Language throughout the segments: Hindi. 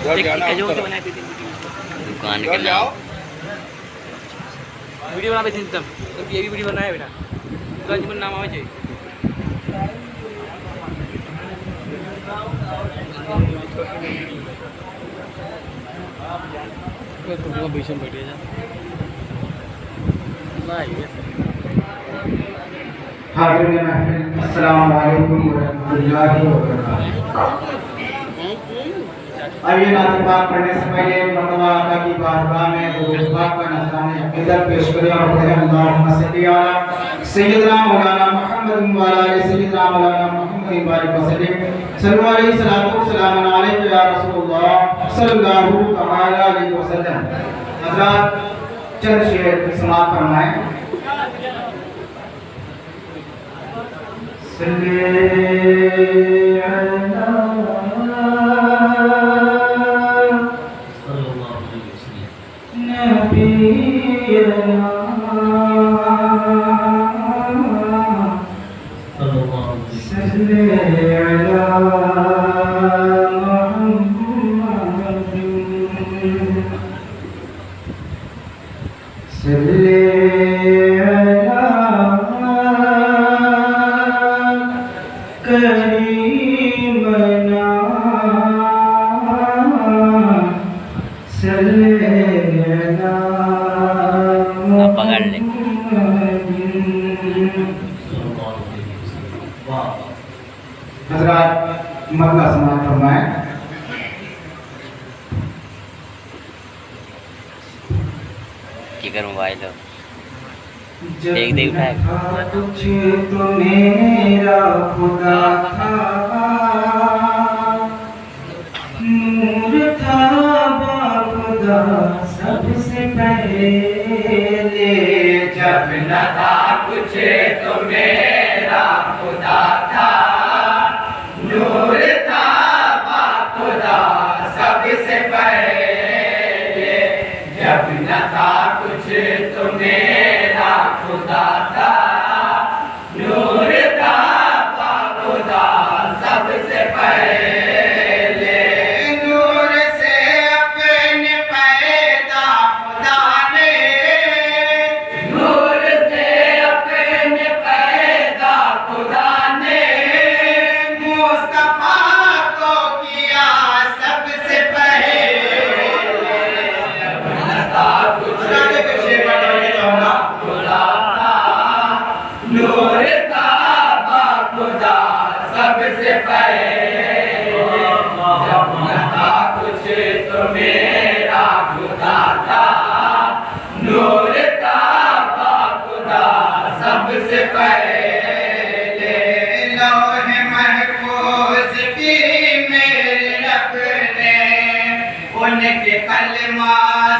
दुकान के नाम वीडियो बना बेचते तब ये भी वीडियो बनाया बेटा दुकान के नाम आवे चाहिए तो बीच में बैठे जा हाज़िरीन महफिल अस्सलाम वालेकुम व रहमतुल्लाहि व बरकातहू। आइए नात पाक पढ़ने से पहले मरतबा आका की बारगाह में दुरूद पाक का नज़राने अक़ीदत पेश करें और पढ़ें अल्लाहुम्मा सल्ली अला सय्यिदना मौलाना मुहम्मद व अला आलि सय्यिदना मौलाना मुहम्मद बारिक व सल्लिम सल्लल्लाहु अलैहि सलातु व सलाम अलैका या रसूलुल्लाह सल्लल्लाहु तआला अलैहि वसल्लम। हज़रात चंद शेर समाअत फरमाएं। सल्ले अला पकड़ ले हज़रात मरला समाअत फरमाएं। किधर मोबाइल हो देख देख उठाए तुझे तो मेरा खुदा था नूर था बाखुदा सबसे पहले जब न था कुछ तो मेरा खुदा था नूर था बाखुदा सबसे पहले जब न था कुछ तो मेरा खुदा था नूर था बाखुदा सबसे पहले नूर से अपने पैदा खुदा ने नूर से अपने पैदा खुदा ने मुस्तफा को किया सबसे पहले नूर का बाखुदा सबसे पहले जब न था कुछ तो मेरा खुदा था नूर का बाखुदा सबसे पहले लौहे महफूज की मेरे रब ने उनके कलमा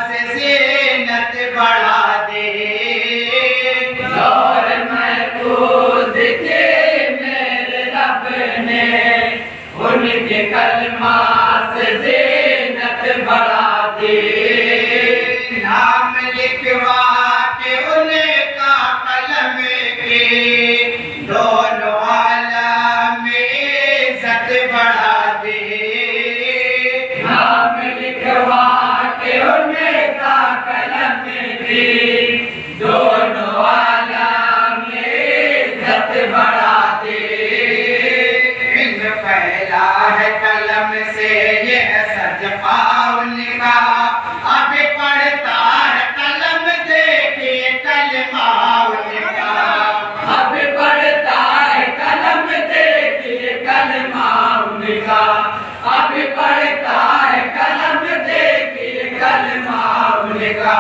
से ज़ीनत बढ़ा दी और महफूज के मेरे रब ने उनके कलमा से ज़ीनत बढ़ा दी नाम लिखवा के उनका कलम के दोनों आलम में इज़्ज़त बढ़ा दी नाम लिखवा के उनका कलम की दोनों आलम में इज़्ज़त बढ़ा दी इल्म फैला है कलम से ये सज पाओ लिखा अब पढ़ता है कलम देखिए कलमा लिखा अब पढ़ता है कलम देखिए कलमा लिखा अब पढ़ता है कलम देखिए कलमा लिखा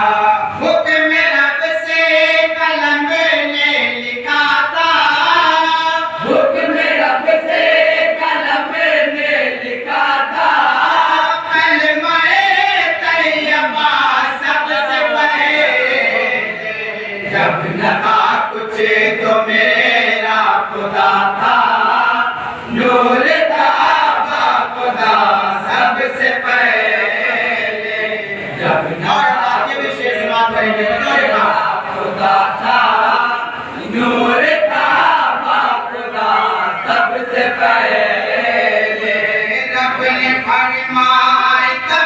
हुक्म रब से कलम ने लिखा था हुक्म रब से कलम ने लिखा था कलमा तैयबा सबसे पहले जब न था कुछ तो मेरा खुदा था नूर था बाखुदा सबसे पहले जब न आगे भी शेर समाप्त करेंगे खुदा था नूर था बाखुदा सबसे पहले रब ने फरमाया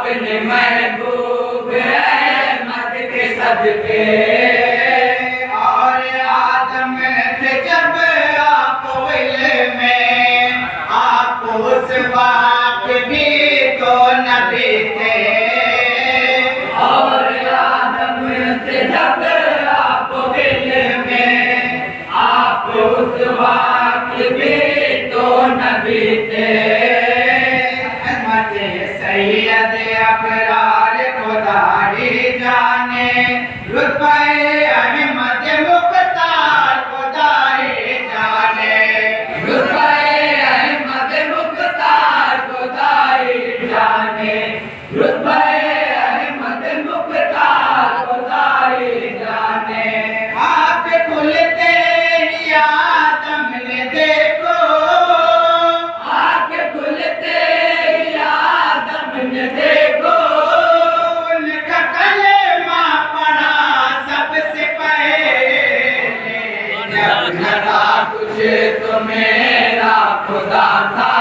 अपने महबूब अहमद के सदके और आदम थे जब आप में आप उस वक्त भी तो नबी थे और आदम थे जब आप में आप उस वक्त भी तो नबी थे सैयद अबरार खुदाई जाने रुतबे अहमद मुख्तार खुदाई जाने रुतबे अहमद मुख्तार खुदाई जाने रुतबे अहमद मुख्तार खुदाई जाने आँख खुलते ही आदम ने देखो आँख खुलते देखो उनका कलेमा पढ़ा सबसे पहले जब लगा तुझे तो मेरा खुदा था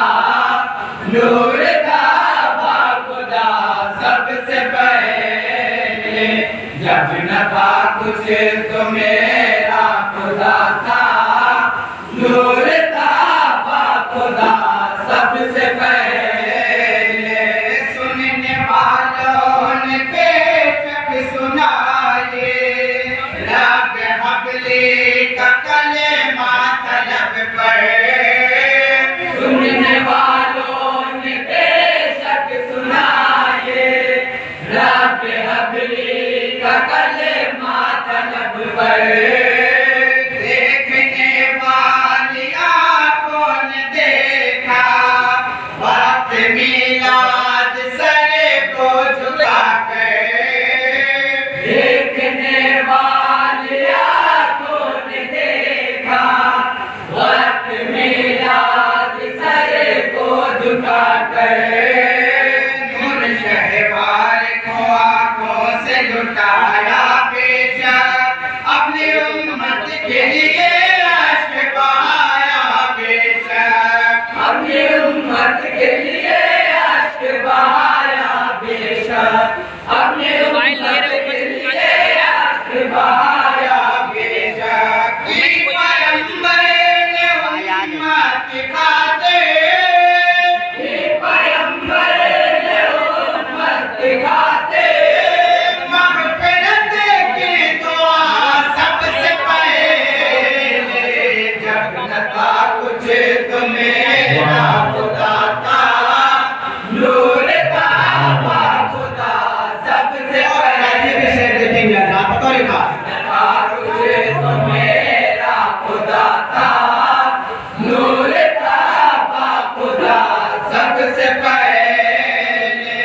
नूर था खुदा सबसे पहले जब लगा तुझे तो मेरा खुदा था नूर था खुदा सबसे पहले सुनाए रब हबली का कलेमा तलब पर सुनने वालों ने बेशक सुनाए रब हबली का कलेमा तलब पर देखने वाली आँखों ने देखा वक्त मिलाद सरे को झुका देखने वाली आँखों ने देखा वक्त मिलाद सरे को झुका कर उन शहवार को आँखों से लुटाया बेशक अपनी उम्मत के लिए अश्क बहाया बेशक अपनी उम्मत के लिए अश्क बहाया बेशक अपने बहाया बेशक पैगंबर ने उम्मत खाते पैगंबर ने उम्मत खाते मग़फ़िरत की दुआ सबसे पहले जब लगा कुछ तो मेरा खुदा था नूर था खुदा सबसे तुझे तो मेरा खुदा था नूर था खुदा सबसे पहले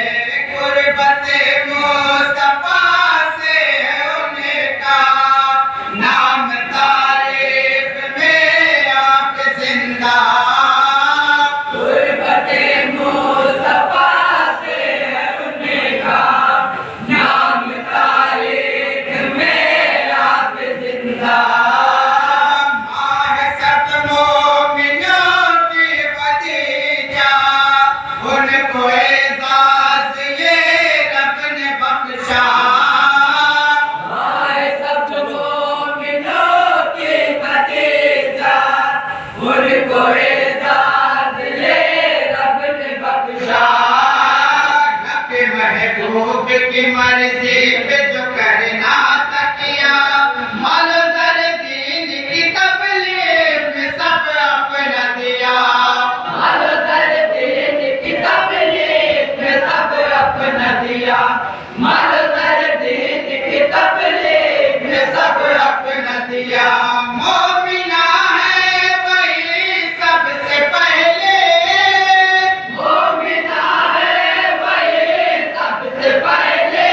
गुरबत मुस्तफा से उनका नाम तारीफ में आप जिंदा गुरबत मुस्तफा से उनका नाम तारीफ में आप जिंदा माह सब मोमिनों की खदीजा उनको एजाज ये रब ने बख्शा माह सब मोमिनों की खदीजा उनको एजाज ये रब ने बख्शा रब महबूब की मर्जी पे जो करना तकिया मालो सर दीन की तबलीग में सब अपना दिया मालो सर दीन की तबलीग में सब अपना दिया मालो सर दीन की तबलीग में सब अपना दिया मोमिना है वही सबसे पहले मोमिना है वही सबसे पहले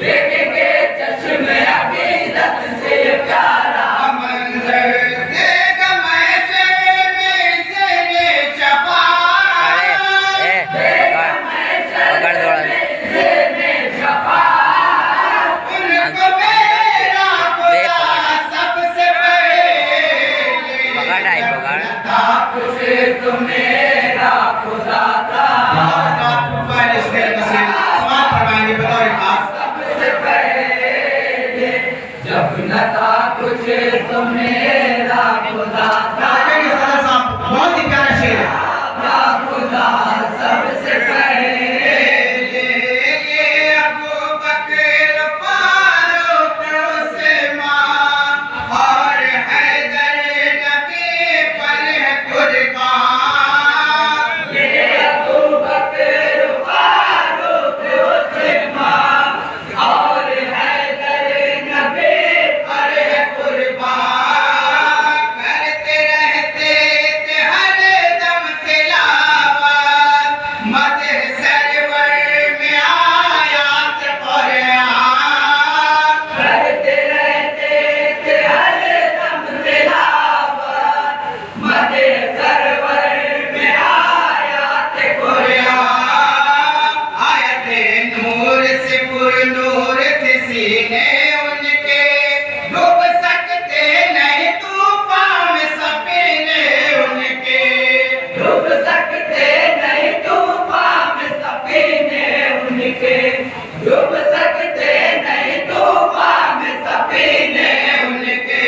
देखेंगे चश्मे अकीदत से प्यारा मंजर देगा महशर में से ये शफाअत पकड़ दो उनको मेरा खुदा सबसे पहले पकड़ था कुछ तो मेरा खुदा था समाप्त फरमाएंगे बतौर खास सबसे पहले जब न था कुछ तो मेरा खुदा था देखेंगे सदर साहब बहुत ही प्यारा शेर है खुदा सबसे पहले ये अबू बकर फारूक उस्मान और हैदर नबी पर है कुर्बान ये अबू बकर फारूक उस्मान और हैदर नबी पर है कुर्बान करते रहते थे हर दम तिलावत मदह सरवर में आयात कुरान करते रहते थे हर दम तिलावत मदे सरवर में आयात कुरान आयते नूर से पुरनूर थे सीने उनके डूब सकते नहीं तूफान में सफीने उनके डूब सकते नहीं तूफान में सफीने उनके डूब सकते नहीं तूफान में सफीने उनके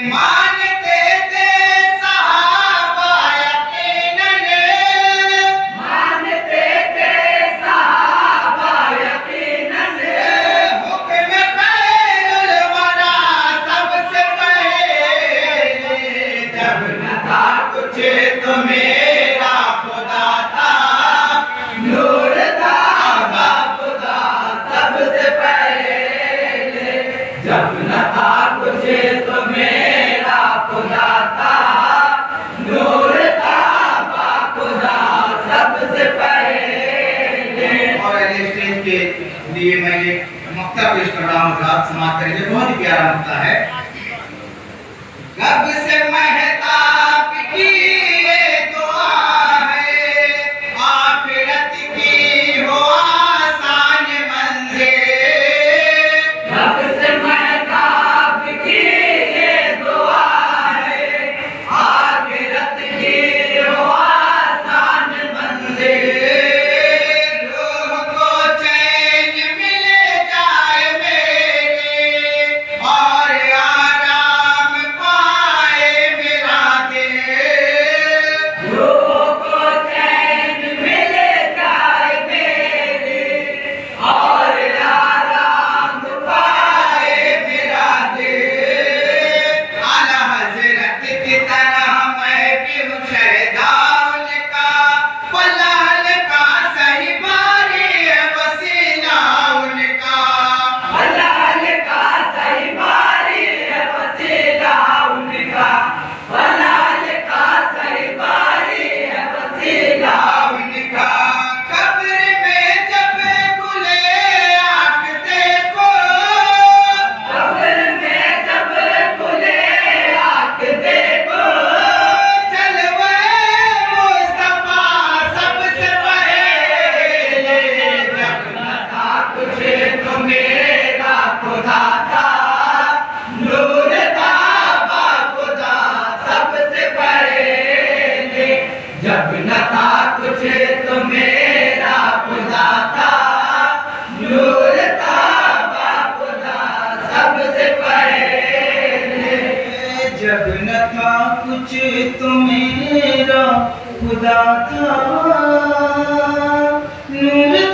मानते थे सहाबा यकीनन मानते थे सहाबा यकीनन हुक्म खैरुल वरा सबसे पहले जब न था कुछ तो मेरा खुदा था नूर था खुदा सबसे पहले जब न था कुछ तो मेरा खुदा था नूर था खुदा सबसे पहले और अगले स्टेज के लिए मैं एक मक्ता पेश कर रहा हूँ रात समाप्त करेंगे बहुत ही प्यारा मक्ता है रब से महताब की ये दुआ है आखिरत की हो आसान मंजिल रब से महताब की ये दुआ है आखिरत की वो आसान मंजिल रूह को चैन मिल जाए मेरे और आराम पाए मेरा दिल रूह को चैन मिल जाए मेरे और आराम पाए मेरा दिल आला हजरत की तरह मैं भी हूँ शहदा उनका पलाल का सही बारी है वसीला उनका हलाल का सही बारी है वसीला उनका हलाल का सही बारी है वसीला उनका कब्र में जब खुले आँख देखो कब्र में जब खुले आँख देखो जलवे मुस्तफा सबसे पहले जब न था कुछ तो मेरा खुदा था नूर था खुदा सबसे पहले जब न था कुछ तो मेरा खुदा था नूर था खुदा सबसे पहले जब न था कुछ तो मेरा खुदा था नूर